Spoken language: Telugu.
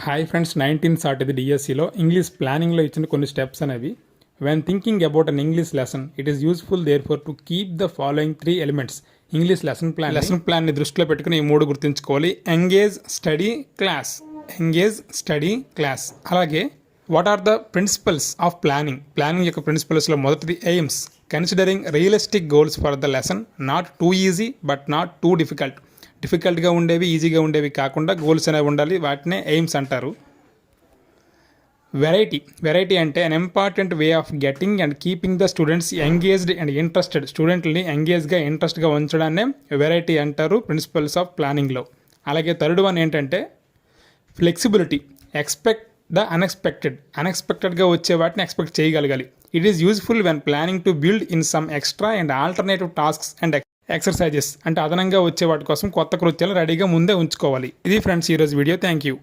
హాయ్ ఫ్రెండ్స్ 19th సాట్ ఇది డిఎస్సిలో ఇంగ్లీష్ ప్లానింగ్లో ఇచ్చిన కొన్ని స్టెప్స్ అనేవి when thinking about an English lesson it is useful therefore to keep the following 3 elements English lesson ప్లాన్ని దృష్టిలో పెట్టుకుని ఈ 3 గుర్తుంచుకోవాలి. Engage, study, class. Engage, study, class. అలాగే what are the principles of planning యొక్క ప్రిన్సిపల్స్లో మొదటిది aims, considering realistic goals for the lesson, not too easy but not too డిఫికల్ట్గా ఉండేవి, ఈజీగా ఉండేవి కాకుండా గోల్స్ అనేవి ఉండాలి, వాటినే ఎయిమ్స్ అంటారు. వెరైటీ అంటే an important way of getting and keeping the students engaged and interested. స్టూడెంట్ని ఎంగేజ్గా ఇంట్రెస్ట్గా ఉంచడాన్నే వెరైటీ అంటారు ప్రిన్సిపల్స్ ఆఫ్ ప్లానింగ్లో. అలాగే థర్డ్ వన్ ఏంటంటే ఫ్లెక్సిబిలిటీ, ఎక్స్పెక్ట్ ద అన్ఎక్స్పెక్టెడ్గా వచ్చే వాటిని ఎక్స్పెక్ట్ చేయగలగాలి. It is useful when planning to build in some extra and alternative tasks and exercises. అంటే అదనంగా వచ్చే వాటి కోసం కొత్త కృత్యాలు రెడీగా ముందే ఉంచుకోవాలి. ఇది ఫ్రెండ్స్ ఈరోజు వీడియో. Thank you.